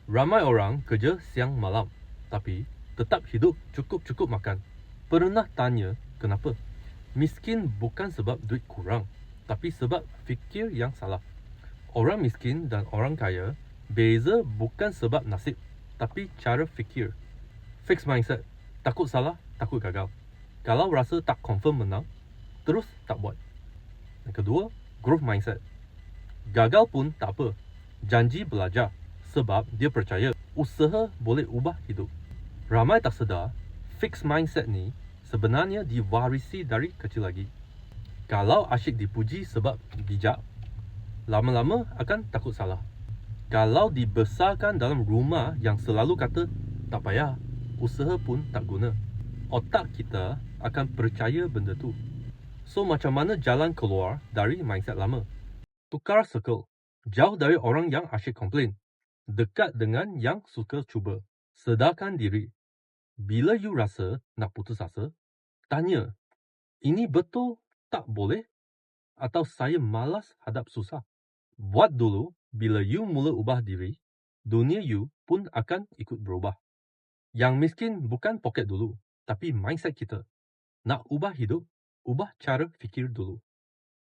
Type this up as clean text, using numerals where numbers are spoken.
Ramai orang kerja siang malam, tapi tetap hidup cukup-cukup makan. Pernah tanya kenapa? Miskin bukan sebab duit kurang, tapi sebab fikir yang salah. Orang miskin dan orang kaya beza bukan sebab nasib, tapi cara fikir. Fixed mindset, takut salah, takut gagal. Kalau rasa tak confirm menang, terus tak buat. Yang kedua, growth mindset. Gagal pun tak apa, janji belajar sebab dia percaya usaha boleh ubah hidup. Ramai tak sedar, fixed mindset ni sebenarnya diwarisi dari kecil lagi. Kalau asyik dipuji sebab bijak, lama-lama akan takut salah. Kalau dibesarkan dalam rumah yang selalu kata tak payah, usaha pun tak guna, otak kita akan percaya benda tu. So macam mana jalan keluar dari mindset lama? Tukar circle. Jauh dari orang yang asyik komplain. Dekat dengan yang suka cuba. Sedarkan diri. Bila you rasa nak putus asa, tanya, ini betul tak boleh? Atau saya malas hadap susah? Buat dulu, bila you mula ubah diri, dunia you pun akan ikut berubah. Yang miskin bukan poket dulu, tapi mindset kita. Nak ubah hidup, ubah cara fikir dulu.